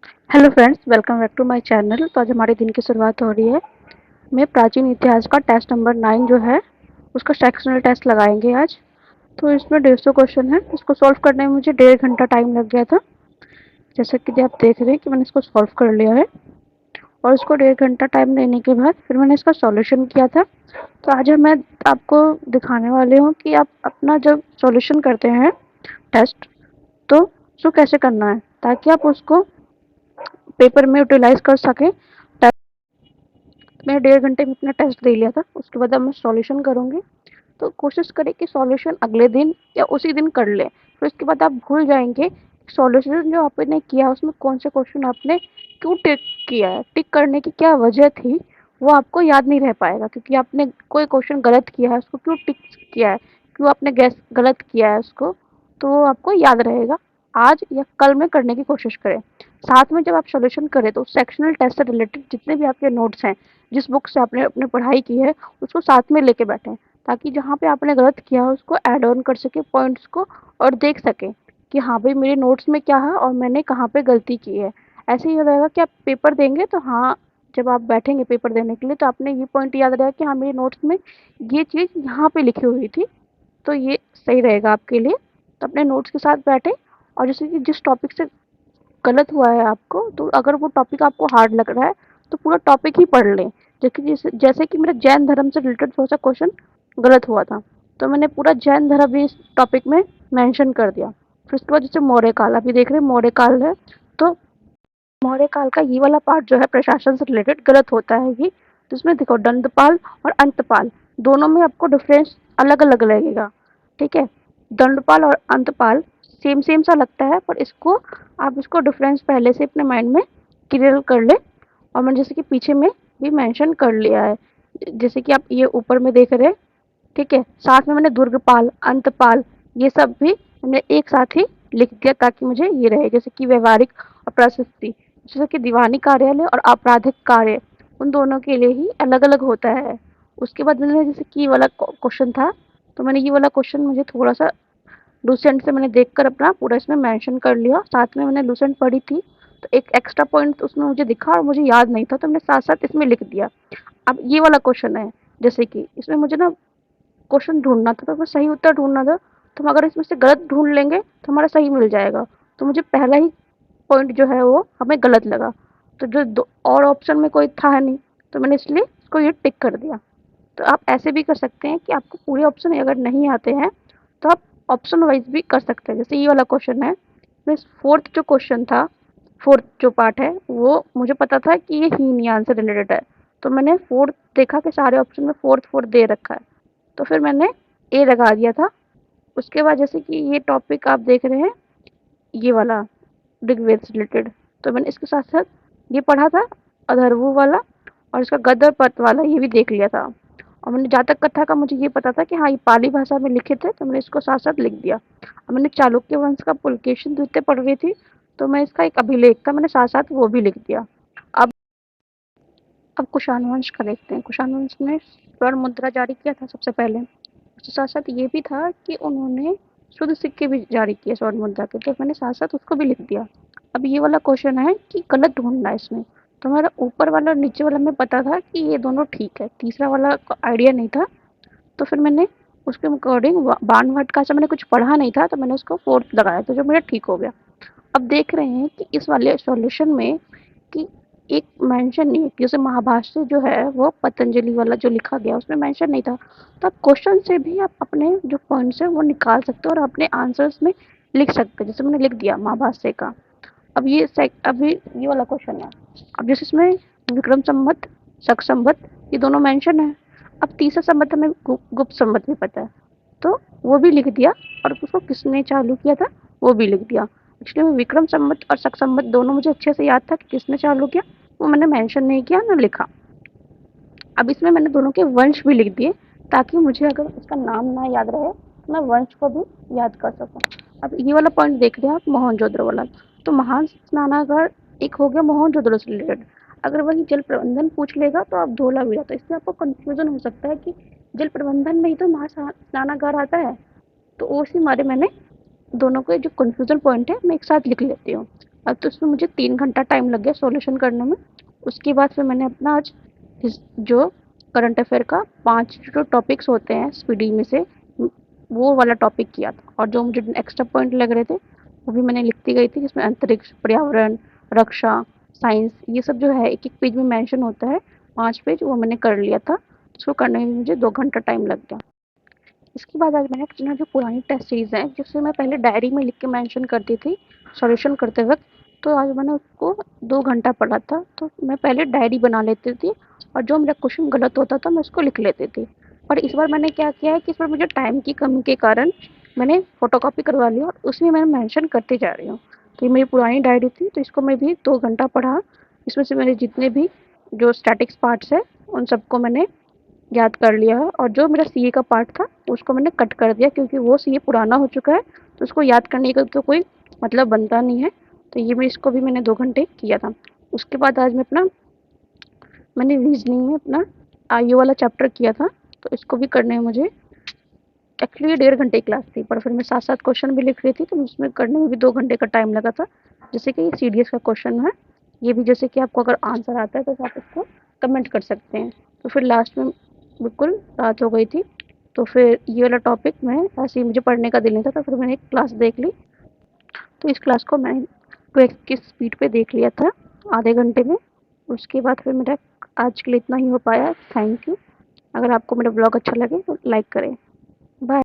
Hello friends, welcome back to my channel. तो आज हमारे दिन की शुरुआत हो रही है। मैं प्राचीन इतिहास का टेस्ट नंबर 9 जो है उसका सेक्शनल टेस्ट लगाएंगे आज। तो इसमें 150 क्वेश्चन है। इसको सॉल्व करने में मुझे 1.5 घंटा टाइम लग गया था। जैसा कि आप देख रहे हैं कि मैंने इसको सॉल्व कर लिया है और इसको 1.5 घंटा टाइम लेने के बाद फिर मैंने इसका सॉल्यूशन किया था। तो आज मैं आपको दिखाने वाली हूँ कि आप अपना जब सॉल्यूशन करते हैं टेस्ट, तो उसको कैसे करना है ताकि आप उसको पेपर में यूटिलाइज कर सकें। मैंने 1.5 घंटे में अपना टेस्ट दे लिया था। उसके बाद अब मैं सॉल्यूशन करूँगी। तो कोशिश करें कि सॉल्यूशन अगले दिन या उसी दिन कर लें। फिर उसके बाद आप भूल जाएँगे सॉल्यूशन जो आपने किया उसमें कौन से क्वेश्चन आपने क्यों टिक किया है, टिक करने की क्या वजह थी, वो आपको याद नहीं रह पाएगा क्योंकि आपने कोई क्वेश्चन गलत किया है, उसको क्यों टिक किया है, क्यों आपने गैस गलत किया है उसको, तो वो आपको याद रहेगा। आज या कल में करने की कोशिश करें। साथ में जब आप सॉल्यूशन करें तो सेक्शनल टेस्ट से रिलेटेड जितने भी आपके नोट्स हैं, जिस बुक से आपने अपने पढ़ाई की है, उसको साथ में लेके बैठें ताकि जहाँ पे आपने गलत किया है उसको ऐड ऑन कर सके पॉइंट्स को और देख सकें कि हाँ भाई मेरे नोट्स में क्या है और मैंने कहाँ पे गलती की है। ऐसे ही हो रहेगा कि आप पेपर देंगे तो हाँ, जब आप बैठेंगे पेपर देने के लिए तो आपने ये पॉइंट याद रहेगा कि हाँ मेरे नोट्स में ये चीज़ यहाँ पे लिखी हुई थी। तो ये सही रहेगा आपके लिए। तो अपने नोट्स के साथ बैठे और जैसे कि जिस टॉपिक से गलत हुआ है आपको, तो अगर वो टॉपिक आपको हार्ड लग रहा है तो पूरा टॉपिक ही पढ़ लें। जैसे कि मेरा जैन धर्म से रिलेटेड थोड़ा सा क्वेश्चन गलत हुआ था, तो मैंने पूरा जैन धर्म भी इस टॉपिक में मेंशन कर दिया। फिर उसके बाद जैसे मौर्य काल, अभी देख रहे हैं मौर्य काल है, तो मौर्य काल का ये वाला पार्ट जो है प्रशासन से रिलेटेड गलत होता है ये। तो इसमें देखो दंडपाल और अंतपाल दोनों में आपको डिफरेंस अलग अलग लगेगा। ठीक है, दंडपाल और अंतपाल सेम सेम सा लगता है, पर इसको आप इसको डिफरेंस पहले से अपने माइंड में क्लियर कर ले। और मैंने जैसे कि पीछे में भी मेंशन कर लिया है, जैसे कि आप ये ऊपर में देख रहे हैं। ठीक है, साथ में मैंने दुर्गपाल, अंतपाल ये सब भी मैंने एक साथ ही लिख दिया ताकि मुझे ये रहे। जैसे कि व्यवहारिक और प्रशस्ति, जैसे कि दीवानी कार्यालय और आपराधिक कार्य, उन दोनों के लिए ही अलग अलग होता है। उसके बाद मैंने जैसे कि ये वाला क्वेश्चन था, तो मैंने ये वाला क्वेश्चन मुझे थोड़ा सा लूसेंट से मैंने देखकर अपना पूरा इसमें मेंशन कर लिया। साथ में मैंने लूसेंट पढ़ी थी तो एक एक्स्ट्रा पॉइंट उसमें मुझे दिखा और मुझे याद नहीं था, तो मैंने साथ साथ इसमें लिख दिया। अब ये वाला क्वेश्चन है, जैसे कि इसमें मुझे ना क्वेश्चन ढूँढना था, तो हमें सही उत्तर ढूँढना था। तो हम अगर इसमें से गलत ढूँढ लेंगे तो हमारा सही मिल जाएगा। तो मुझे पहला ही पॉइंट जो है वो हमें गलत लगा। तो जो दो और ऑप्शन में कोई था नहीं, तो मैंने इसलिए इसको ये टिक कर दिया। तो आप ऐसे भी कर सकते हैं कि आपको पूरे ऑप्शन अगर नहीं आते हैं तो आप ऑप्शन वाइज भी कर सकते हैं। जैसे ये वाला क्वेश्चन है, मैं फोर्थ जो क्वेश्चन था, फोर्थ जो पार्ट है वो मुझे पता था कि ये हीनयान से रिलेटेड है। तो मैंने फोर्थ देखा कि सारे ऑप्शन में फोर्थ फोर्थ दे रखा है, तो फिर मैंने ए लगा दिया था। उसके बाद जैसे कि ये टॉपिक आप देख रहे हैं, ये वाला ऋग्वेद से रिलेटेड, तो मैंने इसके साथ साथ ये पढ़ा था अथर्वु वाला, और इसका गद्य पद वाला ये भी देख लिया था। और मैंने जातक कथा का मुझे ये पता था कि हाँ ये पाली भाषा में लिखित है, तो मैंने इसको साथ साथ लिख दिया। और मैंने चालुक्य वंश का पुलकेशिन द्वितीय पढ़ रही थी, तो मैं इसका एक अभिलेख था, मैंने साथ साथ वो भी लिख दिया। अब अब कुषाण वंश का देखते हैं। कुषाण वंश ने स्वर्ण मुद्रा जारी किया था सबसे पहले। उसके साथ साथ ये भी था कि उन्होंने शुद्ध सिक्के भी जारी किए स्वर्ण मुद्रा के, तो मैंने साथ साथ उसको भी लिख दिया। अब ये वाला क्वेश्चन है कि गलत ढूंढना है इसमें। तो हमारा ऊपर वाला और नीचे वाला में पता था कि ये दोनों ठीक है, तीसरा वाला आइडिया नहीं था। तो फिर मैंने उसके अकॉर्डिंग बाण भट्ट का, ऐसा मैंने कुछ पढ़ा नहीं था, तो मैंने उसको फोर्थ लगाया, तो जो मेरा ठीक हो गया। अब देख रहे हैं कि इस वाले सॉल्यूशन में कि एक मेंशन नहीं है, जैसे महाभाष्य जो है वो पतंजलि वाला जो लिखा गया उसमें मेंशन नहीं था। तो आप क्वेश्चन से भी आप अपने जो पॉइंट्स है वो निकाल सकते हो और अपने आंसर्स में लिख सकते हो। जैसे मैंने लिख दिया महाभाष्य का। अभी ये वाला क्वेश्चन है। अब जैसे इसमें विक्रम संवत, शक संवत ये दोनों मेंशन है। अब तीसरा संवत हमें गुप्त संवत भी पता है, तो वो भी लिख दिया। और उसको किसने चालू किया था वो भी लिख दिया। एक्चुअली में विक्रम संवत और शक संवत दोनों मुझे अच्छे से याद था कि किसने चालू किया, वो मैंने मेंशन नहीं किया ना लिखा। अब इसमें मैंने दोनों के वंश भी लिख दिए ताकि मुझे अगर उसका नाम ना याद रहे तो मैं वंश को भी याद कर सकूं। अब ये वाला पॉइंट देख रहे हैं आप मोहनजोदड़ो वाला, तो महान स्नानागार एक हो गया मोहनजोदड़ो से रिलेटेड। अगर वही जल प्रबंधन पूछ लेगा तो आप धोला भी जाता है, इससे आपको कंफ्यूजन हो सकता है कि जल प्रबंधन में ही तो महा स्नानागार आता है। तो उसी मारे मैंने दोनों के जो कन्फ्यूजन पॉइंट है मैं एक साथ लिख लेती हूँ। अब तो उसमें मुझे 3 घंटा टाइम लग गया सॉल्यूशन करने में। उसके बाद फिर मैंने अपना आज जो करंट अफेयर का 5 जो टॉपिक्स होते हैं स्पीडी में से वो वाला टॉपिक किया था, और जो मुझे एक्स्ट्रा पॉइंट लग रहे थे वो भी मैंने लिखती गई थी, जिसमें अंतरिक्ष, पर्यावरण, रक्षा, साइंस, ये सब जो है एक एक पेज में मेंशन होता है, 5 पेज वो मैंने कर लिया था। उसको करने में मुझे 2 घंटा टाइम लग गया। इसके बाद आज मैंने अपना जो पुरानी टेस्ट सीरीज़ है, जिससे मैं पहले डायरी में लिख के मेंशन करती थी सॉल्यूशन करते वक़्त, तो आज मैंने उसको 2 घंटा पढ़ा था। तो मैं पहले डायरी बना लेती थी और जो मेरा क्वेश्चन गलत होता था मैं उसको लिख लेती थी। पर इस बार मैंने क्या किया है कि इस बार मुझे टाइम की कमी के कारण मैंने फ़ोटोकॉपी करवा लिया और उसमें मैं मेंशन करती जा रही हूँ। तो ये मेरी पुरानी डायरी थी, तो इसको मैं भी 2 घंटा पढ़ा। इसमें से मेरे जितने भी जो स्टैटिक्स पार्ट्स हैं, उन सबको मैंने याद कर लिया है, और जो मेरा सीए का पार्ट था उसको मैंने कट कर दिया, क्योंकि वो सीए पुराना हो चुका है, तो उसको याद करने का तो कोई मतलब बनता नहीं है। तो ये मैं इसको भी मैंने 2 घंटे किया था। उसके बाद आज मैंने रीजनिंग में अपना आयु वाला चैप्टर किया था, तो इसको भी करने में मुझे एक्चुअली ये 1.5 घंटे की क्लास थी, पर फिर मैं साथ साथ क्वेश्चन भी लिख रही थी, तो उसमें करने में भी 2 घंटे का टाइम लगा था। जैसे कि ये सीडीएस का क्वेश्चन है, ये भी जैसे कि आपको अगर आंसर आता है तो आप इसको कमेंट कर सकते हैं। तो फिर लास्ट में बिल्कुल रात हो गई थी, तो फिर ये वाला टॉपिक मैं ऐसे ही मुझे पढ़ने का दिल नहीं था, तो फिर मैंने एक क्लास देख ली। तो इस क्लास को मैं 2x की स्पीड पे देख लिया था आधे घंटे में। उसके बाद फिर मेरा आज के लिए इतना ही हो पाया। Thank you. अगर आपको मेरा ब्लॉग अच्छा लगे तो लाइक करें। बाय।